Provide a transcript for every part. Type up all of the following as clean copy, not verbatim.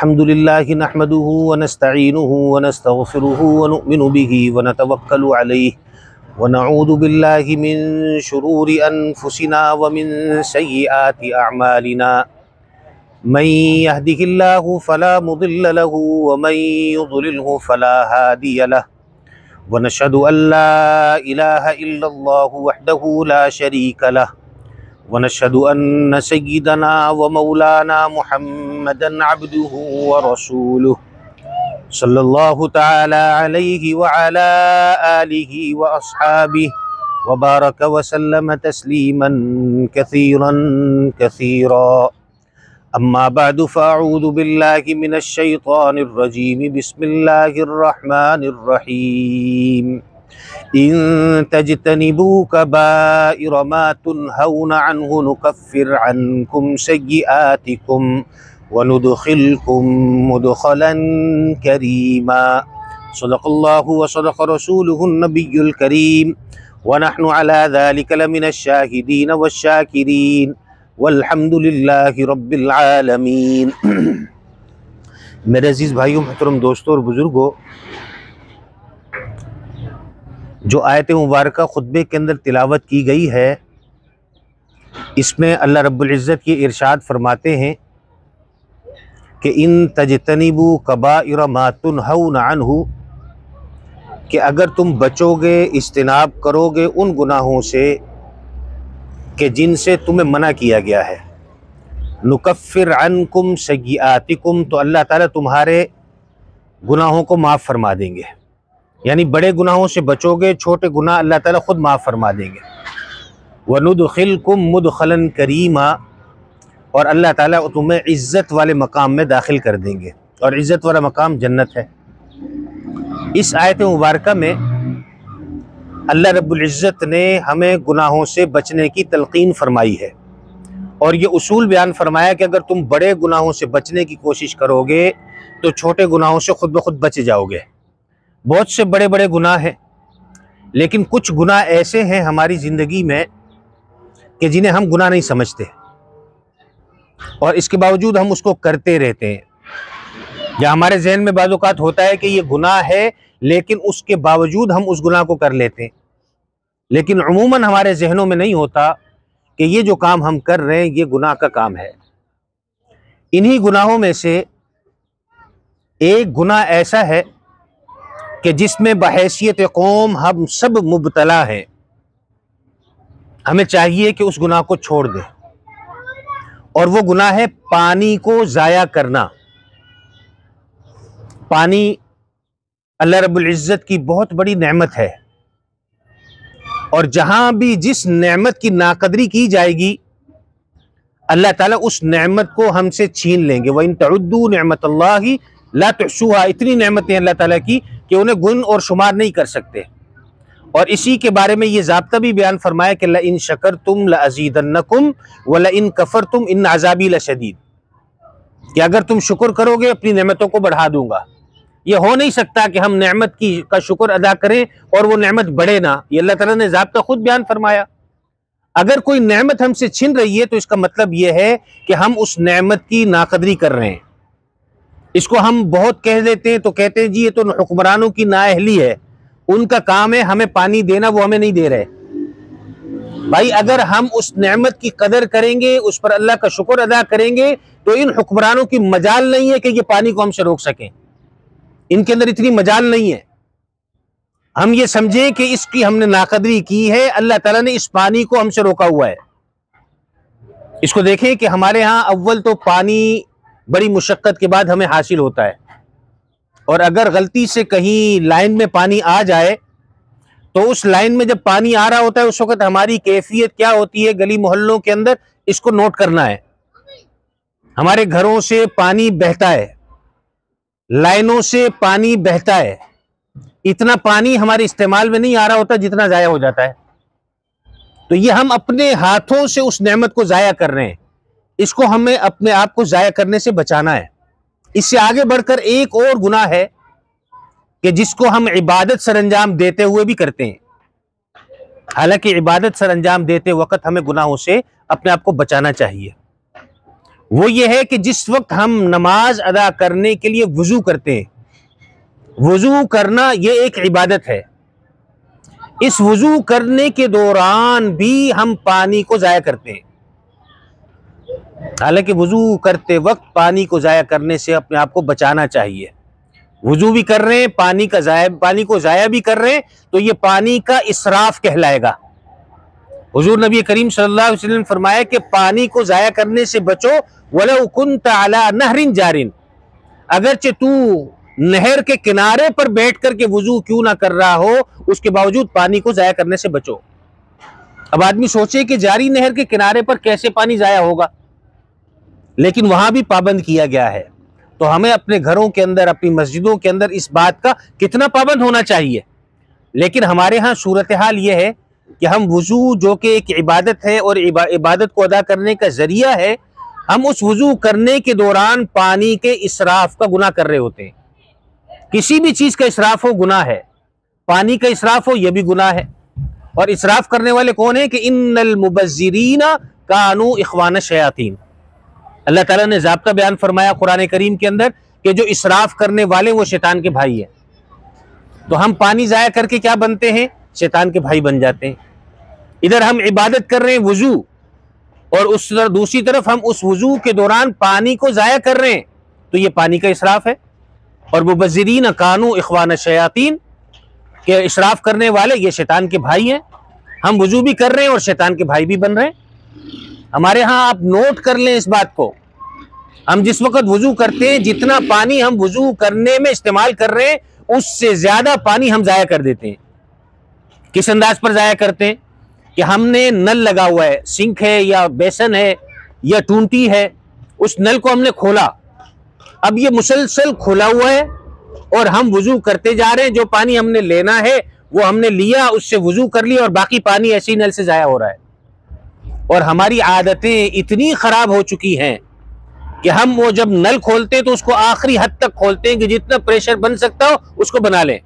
अल्हम्दुलिल्लाहि नहमदुहु व नस्तईनुहु व नस्तगफिरुहु व नुमिनु बिही व नतवक्कलु अलैहि व नऊज़ु बिल्लाहि मिन शुरूरि अनफुसिना व मिन सय्यिआति अअमालिना मन यहदिहिल्लाहु फला मुदिल्ल लहु व मन युद्लिलहु फला हादिय लहु व नशहदु अल्ला इलाहा इल्लल्लाहु वहदहु ला शरीक लहु व नशहदु अन्न सय्यिदना व मौलाना मुहम्मदन अब्दुहु व रसूलुहु सल्लल्लाहु तआला अलैहि व अला आलिहि व अस्हाबिहि व बारक व सल्लम तस्लीमन कसीरन कसीरा। अम्मा बअदु फ़अऊज़ु बिल्लाहि मिनश शैतानिर रजीम बिस्मिल्लाहिर रहमानिर रहीम। इन तजतनिबू कबाइर मा तुनहौना अन्हु नुकफ्फिर अन्कुम सय्यिआतिकुम व नुदखिलकुम मुदखलन करीमा। सदक़ल्लाहु व सदक़ रसूलुहुन नबियुल करीम व नहनु अला ज़ालिका लमिनश शाहिदीन वश्शाकिरीन वल्हम्दुलिल्लाहि रब्बिल आलमीन। मेरे अज़ीज़ भाइयों, मोहतरम दोस्तों और बुज़ुर्गों, जो आयत मुबारक खुतबे के अंदर तिलावत की गई है, इसमें अल्लाह रब्बुल इज़्ज़त की इरशाद फरमाते हैं कि इन तजतनिबू कबाइर मा तुनहौना अन्हु, कि अगर तुम बचोगे, इज्तिनाब करोगे उन गुनाहों से कि जिनसे तुम्हें मना किया गया है, नुकफ्फिर अन्कुम सय्यिआतिकुम, तो अल्लाह ताला तुम्हारे गुनाहों को माफ़ फरमा देंगे। यानी बड़े गुनाहों से बचोगे, छोटे गुनाह अल्लाह ताला खुद माफ़ फरमा देंगे। व नुदखिलकुम मुदखलन करीमा, और अल्लाह ताला तुम्हें इज़्ज़त वाले मकाम में दाखिल कर देंगे, और इज़्ज़त वाला मकाम जन्नत है। इस आयत मुबारक में अल्लाह रब्बुल इज़्ज़त ने हमें गुनाहों से बचने की तलक़ीन फरमाई है, और ये उसूल बयान फरमाया कि अगर तुम बड़े गुनाहों से बचने की कोशिश करोगे तो छोटे गुनाहों से खुद ब खुद बच जाओगे। बहुत से बड़े बड़े गुनाह हैं, लेकिन कुछ गुनाह ऐसे हैं हमारी ज़िंदगी में कि जिन्हें हम गुनाह नहीं समझते, और इसके बावजूद हम उसको करते रहते हैं। या हमारे जहन में बाज़ औक़ात होता है कि ये गुनाह है, लेकिन उसके बावजूद हम उस गुनाह को कर लेते हैं। लेकिन अमूमन हमारे जहनों में नहीं होता कि ये जो काम हम कर रहे हैं ये गुनाह का काम है। इन्हीं गुनाहों में से एक गुनाह ऐसा है कि जिसमें बहैसियत कौम हम सब मुब्तला हैं। हमें चाहिए कि उस गुनाह को छोड़ दें, और वो गुनाह है पानी को ज़ाया करना। पानी अल्लाह रब्बुल इज़्ज़त की बहुत बड़ी नेमत है, और जहां भी जिस नेमत की नाकदरी की जाएगी अल्लाह ताला उस नेमत को हमसे छीन लेंगे। व इन तउद्दू निअमतल्लाहि ला तुहसूहा, इतनी नेमतें अल्लाह ताला की कि उन्हें गुन और शुमार नहीं कर सकते। और इसी के बारे में ये ज़ाब्ता भी बयान फरमाया कि लइन शकरतुम लअज़ीदन्नकुम व लइन कफरतुम इन अज़ाबी लशदीद, कि अगर तुम शुक्र करोगे अपनी नेमतों को बढ़ा दूंगा। ये हो नहीं सकता कि हम नेमत का शुक्र अदा करें और वो नेमत बढ़े ना। ये अल्लाह ताला ने ज़ाब्ता खुद बयान फरमाया। अगर कोई नेमत हमसे छिन रही है तो इसका मतलब ये है कि हम उस नेमत की नाकदरी कर रहे हैं। इसको हम बहुत कह देते हैं, तो कहते हैं जी ये तो हुक्मरानों की नाअहली है, उनका काम है हमें पानी देना, वो हमें नहीं दे रहे। भाई अगर हम उस नेमत की कदर करेंगे, उस पर अल्लाह का शुक्र अदा करेंगे, तो इन हुक्मरानों की मजाल नहीं है कि ये पानी को हमसे रोक सकें। इनके अंदर इतनी मजाल नहीं है। हम ये समझें कि इसकी हमने नाकदरी की है, अल्लाह ताला ने इस पानी को हमसे रोका हुआ है। इसको देखें कि हमारे यहाँ अव्वल तो पानी बड़ी मुशक्कत के बाद हमें हासिल होता है, और अगर गलती से कहीं लाइन में पानी आ जाए तो उस लाइन में जब पानी आ रहा होता है उस वक्त हमारी कैफियत क्या होती है गली मोहल्लों के अंदर, इसको नोट करना है। हमारे घरों से पानी बहता है, लाइनों से पानी बहता है, इतना पानी हमारे इस्तेमाल में नहीं आ रहा होता जितना जाया हो जाता है। तो ये हम अपने हाथों से उस नेमत को जाया कर रहे हैं। इसको हमें अपने आप को जाया करने से बचाना है। इससे आगे बढ़कर एक और गुनाह है कि जिसको हम इबादत सरंजाम देते हुए भी करते हैं। हालांकि इबादत सरंजाम देते वक्त हमें गुनाहों से अपने आप को बचाना चाहिए। वो ये है कि जिस वक्त हम नमाज अदा करने के लिए वुजू करते हैं, वुजू करना ये एक इबादत है। इस वुजू करने के दौरान भी हम पानी को ज़ाया करते हैं। हालांकि वुजू करते वक्त पानी को ज़ाया करने से अपने आप को बचाना चाहिए। वुजू भी कर रहे हैं, पानी को ज़ाया भी कर रहे हैं, तो ये पानी का इसराफ कहलाएगा। हुजूर नबी करीम सल्लल्लाहु अलैहि वसल्लम ने फरमाया कि पानी को ज़ाया करने से बचो, वलौ कुन्त अला नहरिन जारिन, अगरचे तू नहर के किनारे पर बैठ करके वुजू क्यों ना कर रहा हो, उसके बावजूद पानी को ज़ाया करने से बचो। अब आदमी सोचे कि जारी नहर के किनारे पर कैसे पानी ज़ाया होगा, लेकिन वहां भी पाबंद किया गया है। तो हमें अपने घरों के अंदर, अपनी मस्जिदों के अंदर इस बात का कितना पाबंद होना चाहिए। लेकिन हमारे यहाँ सूरत हाल ये है कि हम वुजू, जो कि एक इबादत है और इबादत को अदा करने का जरिया है, हम उस वुजू करने के दौरान पानी के इसराफ का गुनाह कर रहे होते हैं। किसी भी चीज का इसराफ हो गुनाह है, पानी का इसराफ हो यह भी गुनाह है। और इसराफ करने वाले कौन है कि इन्नल मुबज्जिरीना कानू इख्वान शयातीन। अल्लाह ताला ने ज़ाब्ता बयान फरमाया कुरान करीम के अंदर कि जो इसराफ करने वाले वो शैतान के भाई है। तो हम पानी ज़ाया करके क्या बनते हैं? शैतान के भाई बन जाते हैं। इधर हम इबादत कर रहे हैं वुजू, और उस दूसरी तरफ हम उस वुजू के दौरान पानी को ज़ाया कर रहे हैं, तो ये पानी का इसराफ है। और मुबज्जिरीन कानू इख्वान शयातीन, के इसराफ करने वाले ये शैतान के भाई हैं। हम वुजू भी कर रहे हैं और शैतान के भाई भी बन रहे हैं। हमारे यहाँ आप नोट कर लें इस बात को, हम जिस वक्त वुजू करते हैं, जितना पानी हम वुजू करने में इस्तेमाल कर रहे हैं, उससे ज्यादा पानी हम ज़ाया कर देते हैं। किस अंदाज पर ज़ाया करते हैं कि हमने नल लगा हुआ है, सिंक है या बेसन है या टूंटी है, उस नल को हमने खोला, अब ये मुसलसल खुला हुआ है और हम वुजू करते जा रहे हैं। जो पानी हमने लेना है वो हमने लिया, उससे वुजू कर लिया, और बाकी पानी ऐसे ही नल से ज़ाया हो रहा है। और हमारी आदतें इतनी खराब हो चुकी हैं कि हम वो जब नल खोलते हैं तो उसको आखिरी हद तक खोलते हैं कि जितना प्रेशर बन सकता हो उसको बना लें,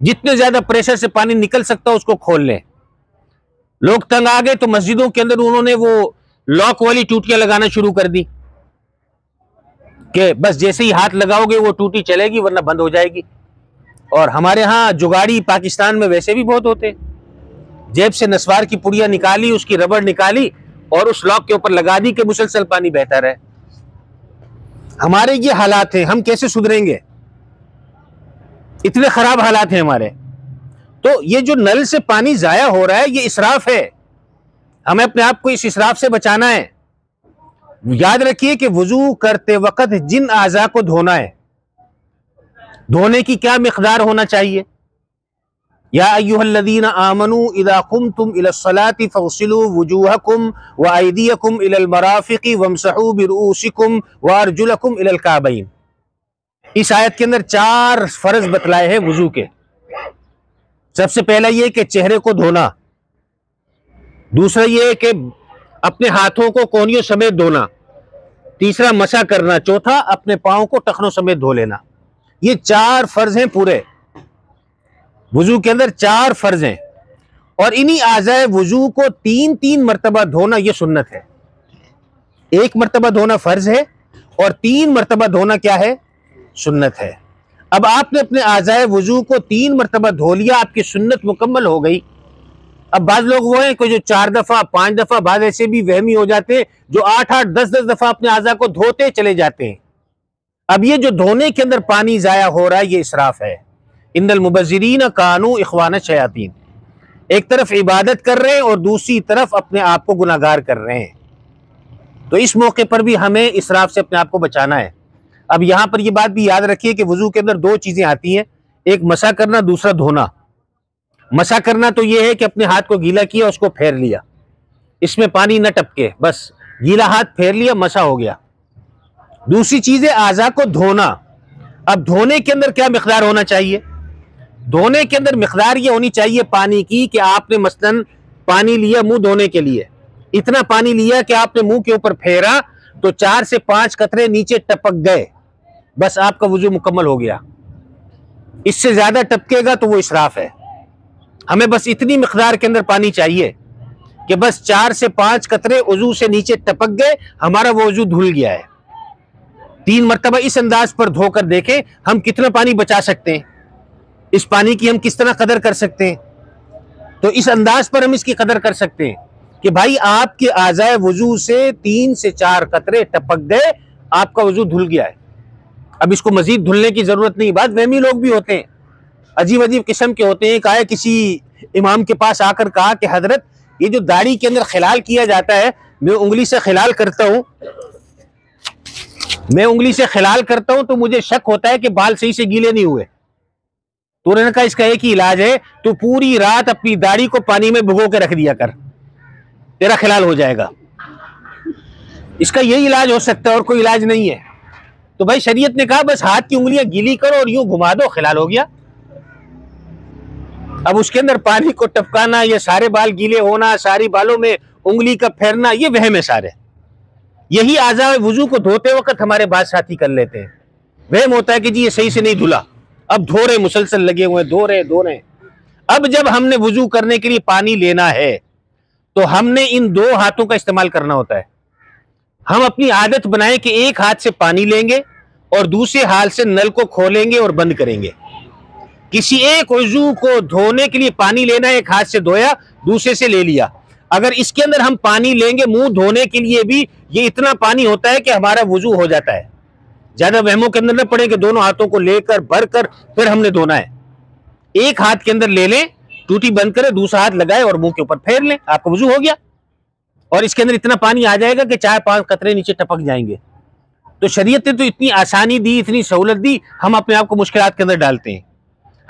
जितने ज्यादा प्रेशर से पानी निकल सकता हो उसको खोल लें। लोग तंग आ गए तो मस्जिदों के अंदर उन्होंने वो लॉक वाली टूटियां लगाना शुरू कर दी कि बस जैसे ही हाथ लगाओगे वो टूटी चलेगी वरना बंद हो जाएगी। और हमारे यहाँ जुगाड़ी पाकिस्तान में वैसे भी बहुत होते हैं। जेब से नस्वार की पुड़िया निकाली, उसकी रबड़ निकाली और उस लॉक के ऊपर लगा दी कि मुसलसल पानी बहता रहे। हमारे ये हालात हैं, हम कैसे सुधरेंगे? इतने खराब हालात हैं हमारे। तो ये जो नल से पानी जाया हो रहा है ये इसराफ है, हमें अपने आप को इस इसराफ से बचाना है। याद रखिए कि वुजू करते वक्त जिन आज़ा को धोना है, धोने की क्या मिकदार होना चाहिए? या अय्युहल्लज़ीना आमनू इज़ा कुमतुम इलस्सलाति फग़सिलू वुजूहकुम व अयदियकुम इलल मराफ़िक़ि वमसहू बिरुऊसिकुम व अर्जुलकुम इलल काबैन। इस आयत के अंदर 4 फर्ज बतलाए हैं वुजू के। सबसे पहला ये कि चेहरे को धोना, दूसरा ये कि अपने हाथों को कोहनियों समेत धोना, तीसरा मसा करना, चौथा अपने पाँव को टखनों समेत धो लेना। ये 4 फर्ज हैं पूरे वुजू के अंदर, 4 फर्ज हैं। और इन्हीं आज़ाए वुजू को 3-3 मरतबा धोना ये सुन्नत है। 1 मरतबा धोना फर्ज है और 3 मरतबा धोना क्या है? सुन्नत है। अब आपने अपने आज़ाए वुजू को 3 मरतबा धो लिया, आपकी सुन्नत मुकम्मल हो गई। अब बाद लोग वो हैं कि जो 4 दफा 5 दफा, बाद ऐसे भी वहमी हो जाते हैं जो 8-8 10-10 दफा अपने आज़ा को धोते चले जाते हैं। अब ये जो धोने के अंदर पानी जाया हो रहा है ये इसराफ है। इन्नल मुबज्जिरीन कानू इख्वान शयातीन, एक तरफ इबादत कर रहे हैं और दूसरी तरफ अपने आप को गुनाहगार कर रहे हैं। तो इस मौके पर भी हमें इसराफ से अपने आप को बचाना है। अब यहाँ पर ये बात भी याद रखिए कि वुजू के अंदर 2 चीजें आती हैं, एक मसा करना, दूसरा धोना। मसा करना तो ये है कि अपने हाथ को गीला किया, उसको फेर लिया, इसमें पानी न टपके, बस गीला हाथ फेर लिया, मसा हो गया। दूसरी चीज है आज़ा को धोना। अब धोने के अंदर क्या मिकदार होना चाहिए? धोने के अंदर मिकदार ये होनी चाहिए पानी की कि आपने मसलन पानी लिया मुंह धोने के लिए, इतना पानी लिया कि आपने मुंह के ऊपर फेरा तो 4 से 5 कतरे नीचे टपक गए, बस आपका वुजू मुकम्मल हो गया। इससे ज्यादा टपकेगा तो वो इसराफ है। हमें बस इतनी मिकदार के अंदर पानी चाहिए कि बस 4 से 5 कतरे वजू से नीचे टपक गए, हमारा वो वजू धुल गया है। 3 मरतबा इस अंदाज पर धोकर देखें हम कितना पानी बचा सकते हैं, इस पानी की हम किस तरह कदर कर सकते हैं। तो इस अंदाज पर हम इसकी कदर कर सकते हैं कि भाई आपके आज़ाए वजू से 3 से 4 कतरे टपक गए, आपका वजू धुल गया है। अब इसको मजीद धुलने की जरूरत नहीं। बात वहमी लोग भी होते हैं, अजीब अजीब किस्म के होते हैं। कहा किसी इमाम के पास आकर कहा कि हजरत ये जो दाढ़ी के अंदर खिलाल किया जाता है, मैं उंगली से खिलाल करता हूं, तो मुझे शक होता है कि बाल सही से गीले नहीं हुए। तो उन्होंने कहा इसका एक ही इलाज है, तो पूरी रात अपनी दाढ़ी को पानी में भिगो के रख दिया कर, तेरा खिलाल हो जाएगा। इसका यही इलाज हो सकता है और कोई इलाज नहीं है। तो भाई शरीयत ने कहा बस हाथ की उंगलियां गीली करो और यूं घुमा दो, खिलाल हो गया। अब उसके अंदर पानी को टपकाना, ये सारे बाल गीले होना, सारी बालों में उंगली का फेरना, ये वहम है सारे। यही आज़ाए वुजू को धोते वक्त हमारे बात साथी कर लेते हैं। वहम होता है कि जी ये सही से नहीं धुला, अब धो रहे, मुसलसल लगे हुए, धो रहे। अब जब हमने वुजू करने के लिए पानी लेना है तो हमने इन 2 हाथों का इस्तेमाल करना होता है। हम अपनी आदत बनाएं कि एक हाथ से पानी लेंगे और दूसरे हाथ से नल को खोलेंगे और बंद करेंगे। किसी एक वजू को धोने के लिए पानी लेना है, एक हाथ से धोया, दूसरे से ले लिया। अगर इसके अंदर हम पानी लेंगे मुंह धोने के लिए भी, ये इतना पानी होता है कि हमारा वजू हो जाता है। ज्यादा वहमों के अंदर न पड़े कि दोनों हाथों को लेकर भरकर फिर हमने धोना है। एक हाथ के अंदर ले लें, टूटी बंद करें, दूसरा हाथ लगाए और मुंह के ऊपर फेर लें, आपका वजू हो गया। और इसके अंदर इतना पानी आ जाएगा कि 4-5 कतरे नीचे टपक जाएंगे। तो शरीयत ने तो इतनी आसानी दी, इतनी सहूलत दी, हम अपने आप को मुश्किलात के अंदर डालते हैं।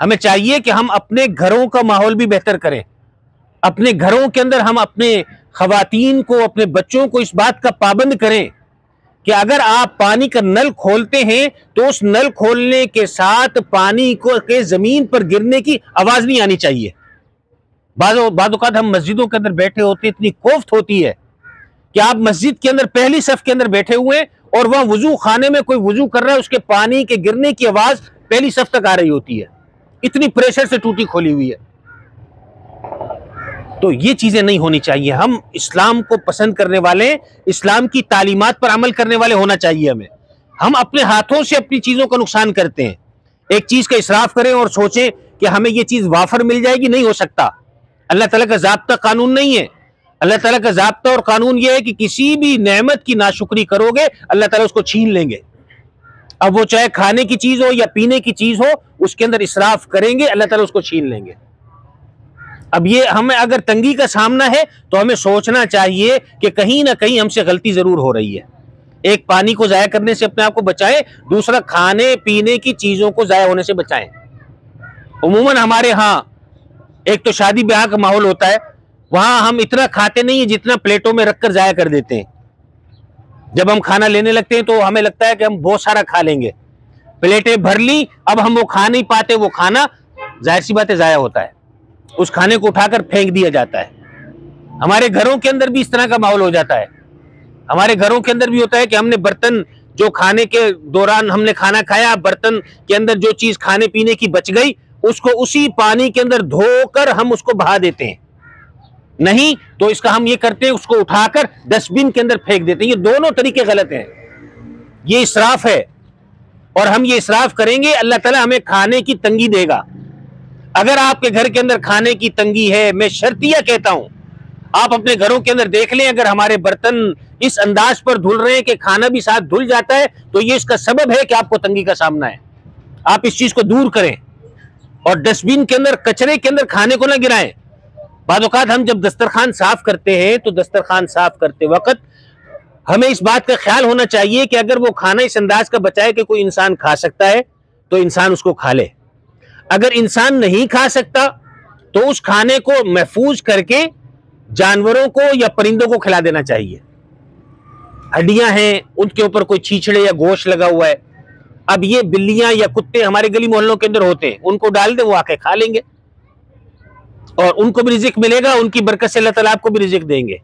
हमें चाहिए कि हम अपने घरों का माहौल भी बेहतर करें। अपने घरों के अंदर हम अपने खवातीन को, अपने बच्चों को इस बात का पाबंद करें कि अगर आप पानी का नल खोलते हैं तो उस नल खोलने के साथ पानी को के जमीन पर गिरने की आवाज नहीं आनी चाहिए। बाद औक़ात हम मस्जिदों के अंदर बैठे होते, इतनी कोफ्त होती है कि आप मस्जिद के अंदर पहली सफ के अंदर बैठे हुए और वह वजू खाने में कोई वजू कर रहा है, उसके पानी के गिरने की आवाज पहली सफ तक आ रही होती है, इतनी प्रेशर से टूटी खोली हुई है। तो ये चीजें नहीं होनी चाहिए। हम इस्लाम को पसंद करने वाले, इस्लाम की तालीमात पर अमल करने वाले होना चाहिए हमें। हम अपने हाथों से अपनी चीजों का नुकसान करते हैं। एक चीज का इसराफ करें और सोचें कि हमें ये चीज वाफर मिल जाएगी, नहीं हो सकता। अल्लाह ताला का ज़ाब्ता कानून नहीं है। अल्लाह ताला का ज़ाब्ता और कानून यह है कि किसी भी नेमत की नाशुक्री करोगे अल्लाह ताला उसको छीन लेंगे। अब वो चाहे खाने की चीज हो या पीने की चीज हो, उसके अंदर इसराफ करेंगे अल्लाह ताला उसको छीन लेंगे। अब ये हमें अगर तंगी का सामना है तो हमें सोचना चाहिए कि कहीं ना कहीं हमसे गलती जरूर हो रही है। एक, पानी को जाया करने से अपने आप को बचाएं, दूसरा खाने पीने की चीजों को जाया होने से बचाएं। उमूमन हमारे यहाँ एक तो शादी ब्याह का माहौल होता है, वहां हम इतना खाते नहीं है जितना प्लेटों में रखकर जाया कर देते हैं। जब हम खाना लेने लगते हैं तो हमें लगता है कि हम बहुत सारा खा लेंगे, प्लेटें भर ली, अब हम वो खा नहीं पाते, वो खाना जाहिर सी बात है जाया होता है, उस खाने को उठाकर फेंक दिया जाता है। हमारे घरों के अंदर भी इस तरह का माहौल हो जाता है। हमारे घरों के अंदर भी होता है कि हमने बर्तन, जो खाने के दौरान हमने खाना खाया, बर्तन के अंदर जो चीज खाने पीने की बच गई उसको उसी पानी के अंदर धोकर हम उसको बहा देते हैं। नहीं तो इसका हम ये करते हैं, उसको उठाकर डस्टबिन के अंदर फेंक देते हैं। ये दोनों तरीके गलत हैं, ये इसराफ है। और हम ये इसराफ करेंगे अल्लाह ताला हमें खाने की तंगी देगा। अगर आपके घर के अंदर खाने की तंगी है, मैं शर्तिया कहता हूं, आप अपने घरों के अंदर देख लें, अगर हमारे बर्तन इस अंदाज पर धुल रहे हैं कि खाना भी साथ धुल जाता है, तो ये इसका सबब है कि आपको तंगी का सामना है। आप इस चीज को दूर करें और डस्टबिन के अंदर, कचरे के अंदर खाने को ना गिराएं। बाद औक़ात हम जब दस्तरखान साफ करते हैं तो दस्तरखान साफ करते वक्त हमें इस बात का ख्याल होना चाहिए कि अगर वो खाना इस अंदाज का बचा है कि कोई इंसान खा सकता है तो इंसान उसको खा ले। अगर इंसान नहीं खा सकता तो उस खाने को महफूज करके जानवरों को या परिंदों को खिला देना चाहिए। हड्डियां हैं, उनके ऊपर कोई छीछड़े या गोश्त लगा हुआ है, अब ये बिल्लियां या कुत्ते हमारे गली मोहल्लों के अंदर होते हैं, उनको डाल दे, वो आके खा लेंगे और उनको भी रिज़िक मिलेगा, उनकी बरकत से अल्लाह ताला आपको भी रिज़िक देंगे।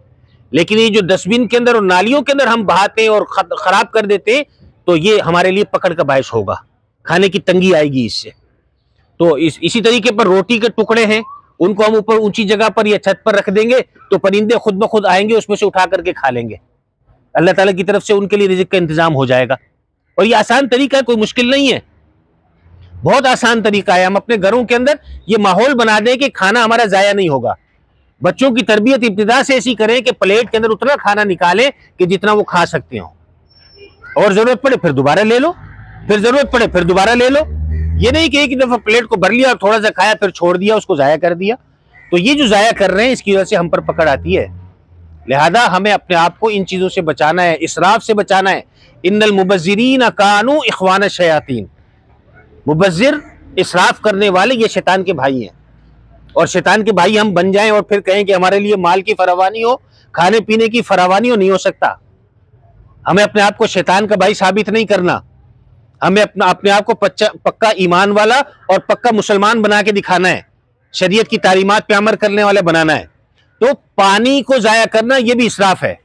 लेकिन ये जो डस्टबिन के अंदर और नालियों के अंदर हम बहाते हैं और खराब कर देते हैं, तो ये हमारे लिए पकड़ का बायस होगा, खाने की तंगी आएगी इससे। तो इसी तरीके पर रोटी के टुकड़े हैं, उनको हम ऊपर ऊंची जगह पर या छत पर रख देंगे तो परिंदे खुद ब खुद आएंगे, उसमें से उठा करके खा लेंगे। अल्लाह ताला की तरफ से उनके लिए रिज़्क़ का इंतजाम हो जाएगा। और ये आसान तरीका है, कोई मुश्किल नहीं है, बहुत आसान तरीका है। हम अपने घरों के अंदर ये माहौल बना दें कि खाना हमारा जाया नहीं होगा। बच्चों की तरबियत इब्तिदा से ऐसी करें कि प्लेट के अंदर उतना खाना निकालें कि जितना वो खा सकते हो, और जरूरत पड़े फिर दोबारा ले लो, फिर जरूरत पड़े फिर दोबारा ले लो। ये नहीं कि एक दफा प्लेट को भर लिया और थोड़ा सा खाया फिर छोड़ दिया, उसको जाया कर दिया। तो ये जो जाया कर रहे हैं इसकी वजह से हम पर पकड़ आती है। लिहाजा हमें अपने आप को इन चीजों से बचाना है, इसराफ से बचाना है। इन्नल मुबज्जिरीन कानू इख्वान शयातीन, मुबज्जिर इसराफ करने वाले ये शैतान के भाई हैं। और शैतान के भाई हम बन जाएं और फिर कहें कि हमारे लिए माल की फरावानी हो, खाने पीने की फरावानी हो, नहीं हो सकता। हमें अपने आप को शैतान का भाई साबित नहीं करना, हमें अपने आप को पक्का ईमान वाला और पक्का मुसलमान बना के दिखाना है, शरीयत की तालीमात पे अमल करने वाले बनाना है। तो पानी को जाया करना यह भी इसराफ है,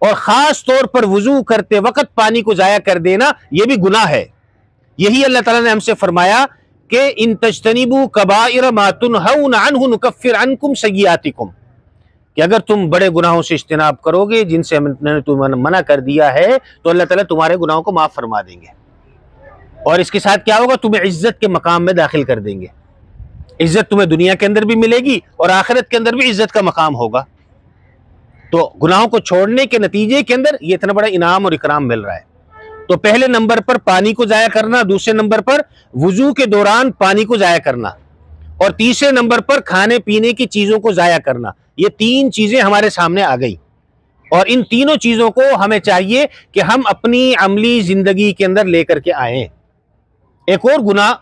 और खास तौर पर वुजू करते वक्त पानी को जाया कर देना यह भी गुनाह है। यही अल्लाह ताला ने हमसे फरमाया कि इन तज्तनिबू कबाइर मा तुनहौन अन्हु नुकफ्फिर अन्कुम सय्यिआतिकुम, कि अगर तुम बड़े गुनाहों से इज्तिनाब करोगे जिनसे हमने तुम्हें मना कर दिया है तो अल्लाह ताला तुम्हारे गुनाहों को माफ फरमा देंगे, और इसके साथ क्या होगा, तुम्हें इज्जत के मकाम में दाखिल कर देंगे। इज्जत तुम्हें दुनिया के अंदर भी मिलेगी और आखिरत के अंदर भी इज्जत का मकाम होगा। तो गुनाहों को छोड़ने के नतीजे के अंदर ये इतना बड़ा इनाम और इकराम मिल रहा है। तो पहले नंबर पर पानी को जाया करना, दूसरे नंबर पर वुजू के दौरान पानी को जाया करना, और तीसरे नंबर पर खाने पीने की चीजों को जाया करना। ये तीन चीजें हमारे सामने आ गई, और इन तीनों चीजों को हमें चाहिए कि हम अपनी अमली जिंदगी के अंदर लेकर के आए। एक और गुनाह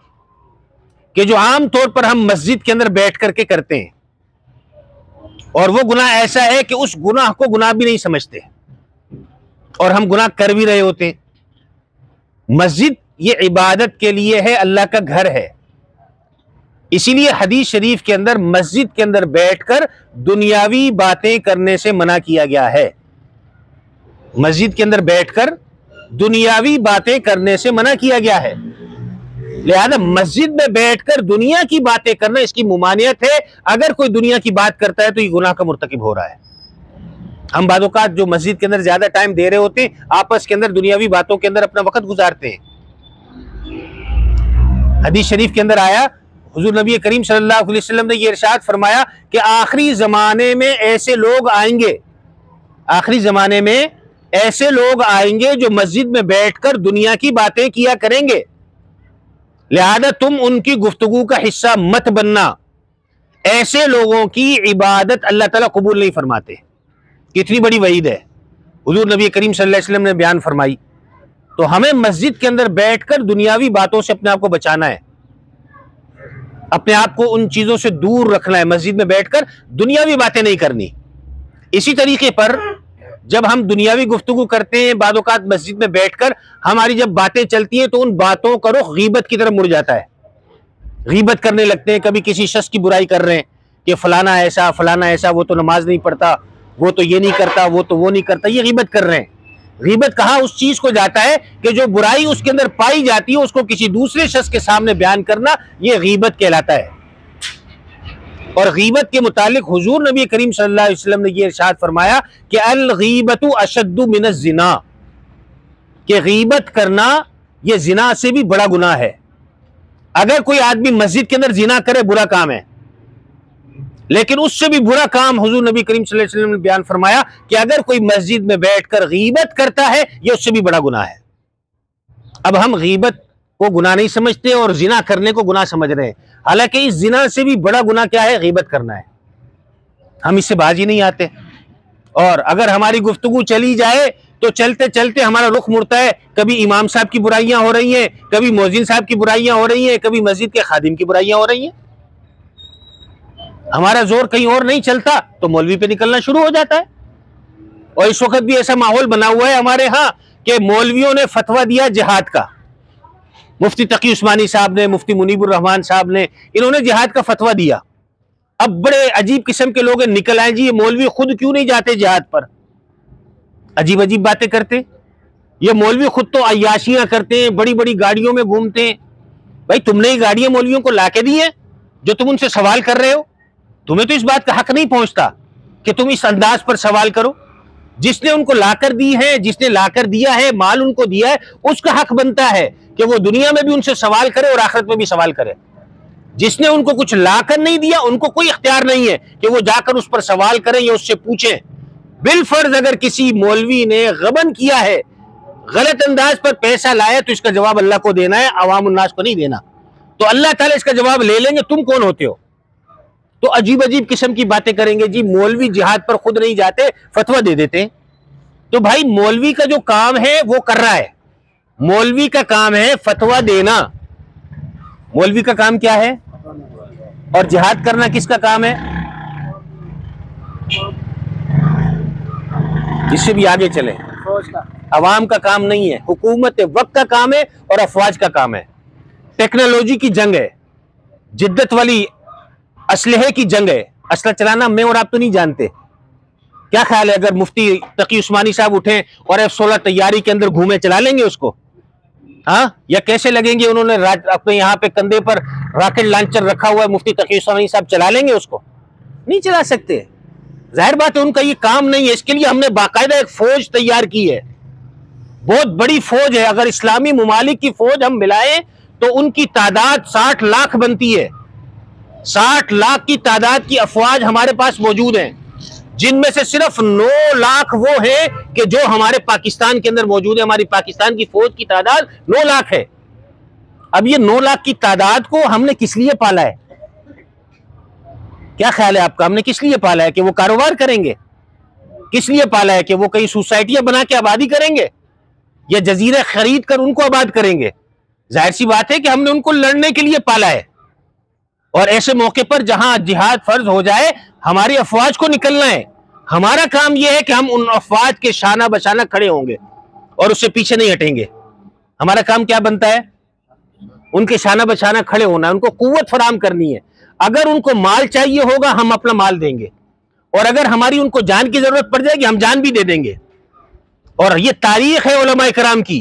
कि जो आम तौर पर हम मस्जिद के अंदर बैठ करके करते हैं, और वो गुनाह ऐसा है कि उस गुनाह को गुनाह भी नहीं समझते और हम गुनाह कर भी रहे होते हैं। मस्जिद ये इबादत के लिए है, अल्लाह का घर है, इसीलिए हदीस शरीफ के अंदर मस्जिद के अंदर बैठकर दुनियावी बातें करने से मना किया गया है। मस्जिद के अंदर बैठकर दुनियावी बातें करने से मना किया गया है। लिहाजा मस्जिद में बैठकर दुनिया की बातें करना, इसकी मुमानियत है। अगर कोई दुनिया की बात करता है तो ये गुनाह का मुर्तकिब हो रहा है। हम बादौकात जो मस्जिद के अंदर ज्यादा टाइम दे रहे होते हैं, आपस के अंदर दुनियावी बातों के अंदर अपना वक्त गुजारते हैं। हदीस शरीफ के अंदर आया, हुजूर नबी करीम सल्लल्लाहु अलैहि वसल्लम ने ये इरशाद फरमाया कि आखिरी जमाने में ऐसे लोग आएंगे, आखिरी जमाने में ऐसे लोग आएंगे जो मस्जिद में बैठकर दुनिया की बातें किया करेंगे। लिहाजा तुम उनकी गुफ्तगू का हिस्सा मत बनना। ऐसे लोगों की इबादत अल्लाह ताला कबूल नहीं फरमाते। कितनी बड़ी वईद है हुजूर नबी करीम सल्लल्लाहु अलैहि वसल्लम ने बयान फरमाई। तो हमें मस्जिद के अंदर बैठकर दुनियावी बातों से अपने आप को बचाना है, अपने आप को उन चीजों से दूर रखना है। मस्जिद में बैठकर दुनियावी बातें नहीं करनी। इसी तरीके पर जब हम दुनियावी गुफ्तगू करते हैं, बादौकात मस्जिद में बैठकर हमारी जब बातें चलती हैं तो उन बातों का रुख गीबत की तरफ मुड़ जाता है। गीबत करने लगते हैं, कभी किसी शख्स की बुराई कर रहे हैं कि फलाना ऐसा, वो तो नमाज नहीं पढ़ता, वो तो ये नहीं करता, वो तो वो नहीं करता, ये गीबत कर रहे हैं। गीबत कहाँ उस चीज को जाता है कि जो बुराई उसके अंदर पाई जाती है उसको किसी दूसरे शख्स के सामने बयान करना, ये गीबत कहलाता है। और गीबत के मुतालिक हुजूर नबी करीम सल्लल्लाहु अलैहि वसल्लम ने ये इरशाद फरमाया कि अल गीबतु अशद्दु मिनज़ ज़िना, कि गीबत करना ये जिना से भी बड़ा गुनाह है। अगर कोई आदमी मस्जिद के अंदर जिना करे बुरा काम है, लेकिन उससे भी बुरा काम हुजूर नबी करीम सल्लल्लाहु अलैहि वसल्लम ने बयान फरमाया कि अगर कोई मस्जिद में बैठकर गीबत करता है ये उससे भी बड़ा गुनाह है। अब हम गीबत को गुनाह नहीं समझते और जिना करने को गुनाह समझ रहे हैं, हालांकि इस जिना से भी बड़ा गुनाह क्या है, गीबत करना है। हम इससे बाज ही नहीं आते, और अगर हमारी गुफ्तगू चली जाए तो चलते चलते हमारा रुख मुड़ता है। कभी इमाम साहब की बुराइयां हो रही हैं, कभी मौजिन साहब की बुराइयां हो रही हैं, कभी मस्जिद के खादिम की बुराइयां हो रही हैं। हमारा जोर कहीं और नहीं चलता तो मौलवी पे निकलना शुरू हो जाता है। और इस वक्त भी ऐसा माहौल बना हुआ है हमारे यहाँ कि मौलवियों ने फतवा दिया जिहाद का। मुफ्ती तकी उस्मानी साहब ने, मुफ्ती मुनीबुर रहमान साहब ने, इन्होंने जिहाद का फतवा दिया। अब बड़े अजीब किस्म के लोग निकल आए, जी ये मौलवी खुद क्यों नहीं जाते जिहाद पर, अजीब अजीब बातें करते। ये मौलवी खुद तो अय्याशियां करते हैं, बड़ी बड़ी गाड़ियों में घूमते हैं। भाई तुमने ये गाड़ियां मौलवियों को लाके दी हैं जो तुम उनसे सवाल कर रहे हो? तुम्हें तो इस बात का हक नहीं पहुंचता कि तुम इस अंदाज पर सवाल करो। जिसने उनको लाकर दी है, जिसने लाकर दिया है, माल उनको दिया है, उसका हक बनता है कि वो दुनिया में भी उनसे सवाल करे और आखिरत में भी सवाल करे। जिसने उनको कुछ लाकर नहीं दिया, उनको कोई इख्तियार नहीं है कि वो जाकर उस पर सवाल करें या उससे पूछें। बिलफर्ज अगर किसी मौलवी ने गबन किया है, गलत अंदाज पर पैसा लाया, तो इसका जवाब अल्लाह को देना है, अवाम उन्नास को नहीं देना। तो अल्लाह ताला इसका जवाब ले लेंगे, तुम कौन होते हो? तो अजीब अजीब किस्म की बातें करेंगे जी, मौलवी जिहाद पर खुद नहीं जाते, फतवा दे देते हैं। तो भाई मौलवी का जो काम है वो कर रहा है। मौलवी का काम है फतवा देना। मौलवी का काम क्या है? और जिहाद करना किसका काम है? जिससे भी आगे चले, अवाम का काम नहीं है, हुकूमत वक्त का काम है और अफवाज का काम है। टेक्नोलॉजी की जंग है, जिद्दत वाली असलहे की जंग है। असला चलाना मैं और आप तो नहीं जानते। क्या ख्याल है अगर मुफ्ती तकी उस्मानी साहब उठे और F-16 तैयारी के अंदर घूमे, चला लेंगे उसको? हाँ, या कैसे लगेंगे? उन्होंने अपने यहाँ पे कंधे पर रॉकेट लॉन्चर रखा हुआ है, मुफ्ती तकी उस्मानी साहब चला लेंगे उसको? नहीं चला सकते। जाहिर बात है उनका ये काम नहीं है। इसके लिए हमने बाकायदा एक फौज तैयार की है, बहुत बड़ी फौज है। अगर इस्लामी मुमालिक की फौज हम मिलाएं तो उनकी तादाद 60 लाख बनती है। 60 लाख की तादाद की अफवाज हमारे पास मौजूद हैं, जिनमें से सिर्फ 9 लाख वो है कि जो हमारे पाकिस्तान के अंदर मौजूद है। हमारी पाकिस्तान की फौज की तादाद 9 लाख है। अब ये 9 लाख की तादाद को हमने किस लिए पाला है? क्या ख्याल है आपका? हमने किस लिए पाला है? कि वो कारोबार करेंगे? किस लिए पाला है? कि वो कई सोसाइटियां बना के आबादी करेंगे या जजीरे खरीद कर उनको आबाद करेंगे? जाहिर सी बात है कि हमने उनको लड़ने के लिए पाला है। और ऐसे मौके पर जहां जिहाद फर्ज हो जाए, हमारी अफवाज को निकलना है। हमारा काम यह है कि हम उन अफवाज के शाना बशाना खड़े होंगे और उससे पीछे नहीं हटेंगे। हमारा काम क्या बनता है? उनके शाना बशाना खड़े होना है, उनको कुव्वत फराम करनी है। अगर उनको माल चाहिए होगा, हम अपना माल देंगे, और अगर हमारी उनको जान की जरूरत पड़ जाएगी, हम जान भी दे देंगे। और ये तारीख है उलमाए कराम की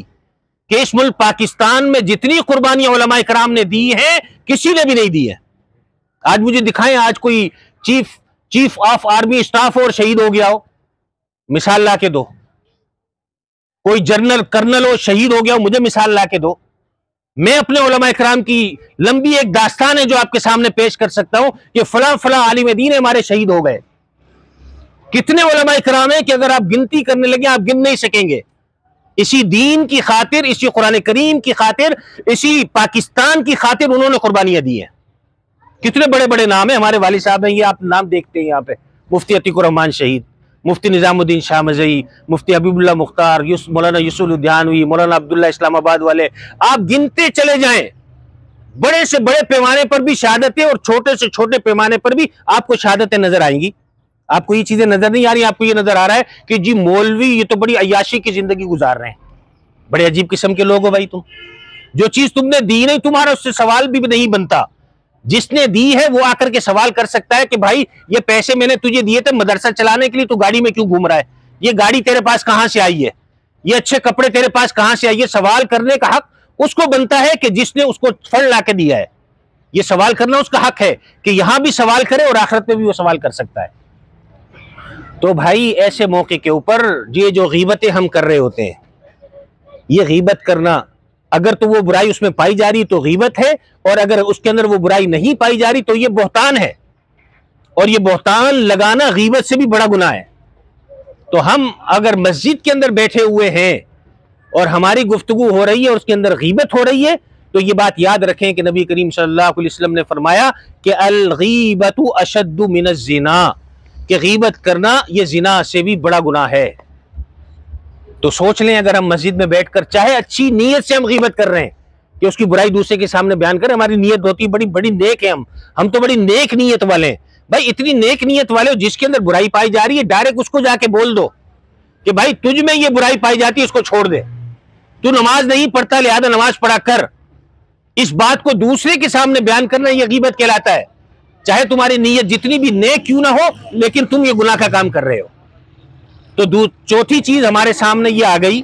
कि इस मुल्क पाकिस्तान में जितनी कुर्बानियां उलमाए कराम ने दी हैं, किसी ने भी नहीं दी है। आज मुझे दिखाएं, आज कोई चीफ ऑफ आर्मी स्टाफ और शहीद हो गया हो, मिसाल ला के दो। कोई जनरल कर्नल हो शहीद हो गया हो, मुझे मिसाल ला के दो। मैं अपने उलमाए कराम की लंबी एक दास्तान है जो आपके सामने पेश कर सकता हूं कि फला फला आलिम दीन हमारे शहीद हो गए। कितने उलमाए कराम है कि अगर आप गिनती करने लगे आप गिन नहीं सकेंगे। इसी दीन की खातिर, इसी कुरान करीम की खातिर, इसी पाकिस्तान की खातिर उन्होंने कुर्बानियां दी हैं। कितने बड़े बड़े नाम है। हमारे वालिद साहब हैं, ये आप नाम देखते हैं यहाँ पे, मुफ्ती अतीकुर रहमान शहीद, मुफ्ती निजामुद्दीन शाह मजई, मुफ्ती हबीबुल्लाह मुख्तार, मौलाना यूसुफ उद्यानवी, मौलाना अब्दुल्ला इस्लामाबाद वाले। आप गिनते चले जाएं। बड़े से बड़े पैमाने पर भी शहादतें और छोटे से छोटे पैमाने पर भी आपको शहादतें नजर आएंगी। आपको ये चीजें नजर नहीं आ रही? आपको ये नजर आ रहा है कि जी मौलवी ये तो बड़ी अय्याशी की जिंदगी गुजार रहे हैं। बड़े अजीब किस्म के लोग हो भाई तुम। जो चीज तुमने दी नहीं, तुम्हारा उससे सवाल भी नहीं बनता। जिसने दी है वो आकर के सवाल कर सकता है कि भाई ये पैसे मैंने तुझे दिए थे मदरसा चलाने के लिए, तू गाड़ी में क्यों घूम रहा है? ये गाड़ी तेरे पास कहां से आई है? ये अच्छे कपड़े तेरे पास कहां से आई है? सवाल करने का हक उसको बनता है कि जिसने उसको फल ला के दिया है। ये सवाल करना उसका हक है कि यहां भी सवाल करे और आखिरत में भी वो सवाल कर सकता है। तो भाई ऐसे मौके के ऊपर ये जो गीबतें हम कर रहे होते हैं, ये गीबत करना, अगर तो वो बुराई उसमें पाई जा रही तो गीबत है, और अगर उसके अंदर वो बुराई नहीं पाई जा रही तो ये बहतान है। और ये बहतान लगाना गीबत से भी बड़ा गुनाह है। तो हम अगर मस्जिद के अंदर बैठे हुए हैं और हमारी गुफ्तगू हो रही है और उसके अंदर गीबत हो रही है, तो ये बात याद रखें कि नबी करीम सल्लल्लाहु अलैहि वसल्लम ने फरमाया कि अल गीबतु अशद्दु मिनज़ ज़िना, कि गीबत करना ये जिना से भी बड़ा गुनाह है। तो सोच लें, अगर हम मस्जिद में बैठकर चाहे अच्छी नीयत से हम गीबत कर रहे हैं कि उसकी बुराई दूसरे के सामने बयान करें, हमारी नीयत होती है बड़ी बड़ी नेक है, हम तो बड़ी नेक नीयत वाले हैं। भाई इतनी नेक नीयत वाले हो, जिसके अंदर बुराई पाई जा रही है डायरेक्ट उसको जाके बोल दो कि भाई तुझ में ये बुराई पाई जाती है, इसको छोड़ दे। तू नमाज नहीं पढ़ता, लिहाजा नमाज पढ़ा कर। इस बात को दूसरे के सामने बयान करना यह गीबत कहलाता है। चाहे तुम्हारी नीयत जितनी भी नेक क्यों ना हो, लेकिन तुम ये गुनाह का काम कर रहे हो। तो चौथी चीज हमारे सामने ये आ गई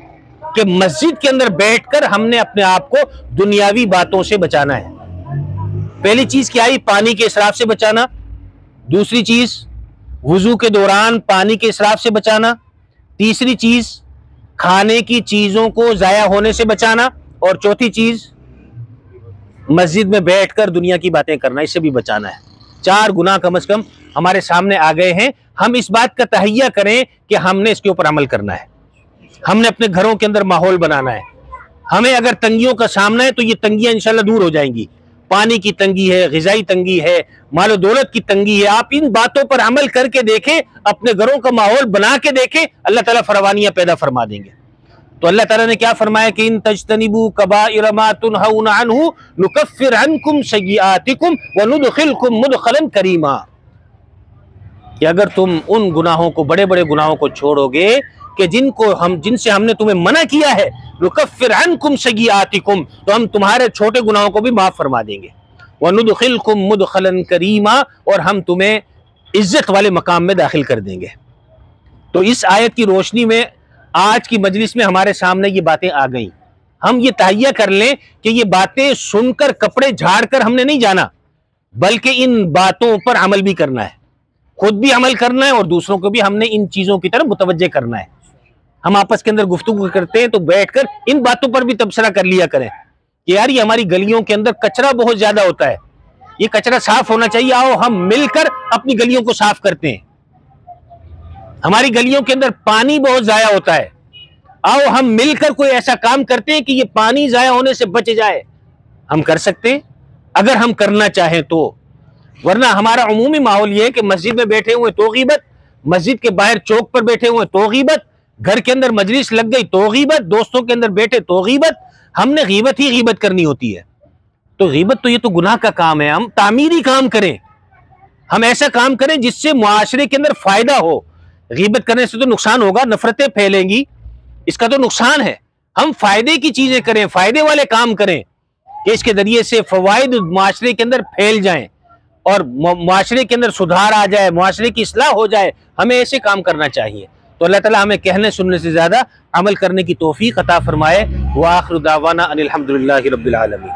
कि मस्जिद के अंदर बैठकर हमने अपने आप को दुनियावी बातों से बचाना है। पहली चीज क्या आई? पानी के इसराफ से बचाना, दूसरी चीज वुजू के दौरान पानी के इसराफ से बचाना, तीसरी चीज खाने की चीजों को जाया होने से बचाना, और चौथी चीज मस्जिद में बैठकर दुनिया की बातें करना, इससे भी बचाना है। 4 गुनाह कम से कम हमारे सामने आ गए हैं। हम इस बात का तहैया करें कि हमने इसके ऊपर अमल करना है, हमने अपने घरों के अंदर माहौल बनाना है। हमें अगर तंगियों का सामना है तो ये तंगियां इंशाल्लाह दूर हो जाएंगी। पानी की तंगी है, ग़िज़ाई तंगी है, मालो दौलत की तंगी है। आप इन बातों पर अमल करके देखें, अपने घरों का माहौल बना के देखें, अल्लाह ताला फरवानियां पैदा फरमा देंगे। तो अल्लाह ताला ने क्या फरमाया कि इन तजतनिबू कबाइर मा तुनहौना अन्हु नुकफ्फिर अन्कुम सय्यिआतिकुम व नुदखिलकुम मुदखलन करीमा, कि अगर तुम उन गुनाहों को, बड़े बड़े गुनाहों को छोड़ोगे कि जिनसे हमने तुम्हें मना किया है, नुकफ्फिर अन्कुम सय्यिआतिकुम, तो हम तुम्हारे छोटे गुनाहों को भी माफ फरमा देंगे। व नुदखिलकुम मुदखलन करीमा, और हम तुम्हें इज्जत वाले मकाम में दाखिल कर देंगे। तो इस आयत की रोशनी में आज की मजलिस में हमारे सामने ये बातें आ गई। हम ये तहैया कर लें कि ये बातें सुनकर कपड़े झाड़ कर हमने नहीं जाना, बल्कि इन बातों पर अमल भी करना है, खुद भी अमल करना है और दूसरों को भी हमने इन चीजों की तरफ मुतवज्जे करना है। हम आपस के अंदर गुफ्तगू करते हैं तो बैठकर इन बातों पर भी तबसरा कर लिया करें कि यार ये हमारी गलियों के अंदर कचरा बहुत ज्यादा होता है, ये कचरा साफ होना चाहिए, आओ हम मिलकर अपनी गलियों को साफ करते हैं। हमारी गलियों के अंदर पानी बहुत जाया होता है, आओ हम मिलकर कोई ऐसा काम करते हैं कि ये पानी जाया होने से बच जाए। हम कर सकते हैं अगर हम करना चाहें तो, वरना हमारा उमूमी माहौल ये है कि मस्जिद में बैठे हुए तो गीबत, मस्जिद के बाहर चौक पर बैठे हुए तो गीबत, घर के अंदर मजलिस लग गई तो गीबत, दोस्तों के अंदर बैठे तो गीबत। हमने गीबत ही गीबत करनी होती है। तो गीबत तो ये तो गुनाह का काम है। हम तामीरी काम करें, हम ऐसा काम करें जिससे मुआशरे के अंदर फायदा हो। गीबत करने से तो नुकसान होगा, नफरतें फैलेंगी, इसका तो नुकसान है। हम फायदे की चीजें करें, फायदे वाले काम करें कि इसके जरिए से फवाइद मुआशरे के अंदर फैल जाएं और मुआशरे के अंदर सुधार आ जाए, मुआशरे की इस्लाह हो जाए। हमें ऐसे काम करना चाहिए। तो अल्लाह ताला हमें कहने सुनने से ज्यादा अमल करने की तौफीक अता फरमाए। व आखिरु दावाना अनिल हम्दुलिल्लाहि रब्बिल आलमीन।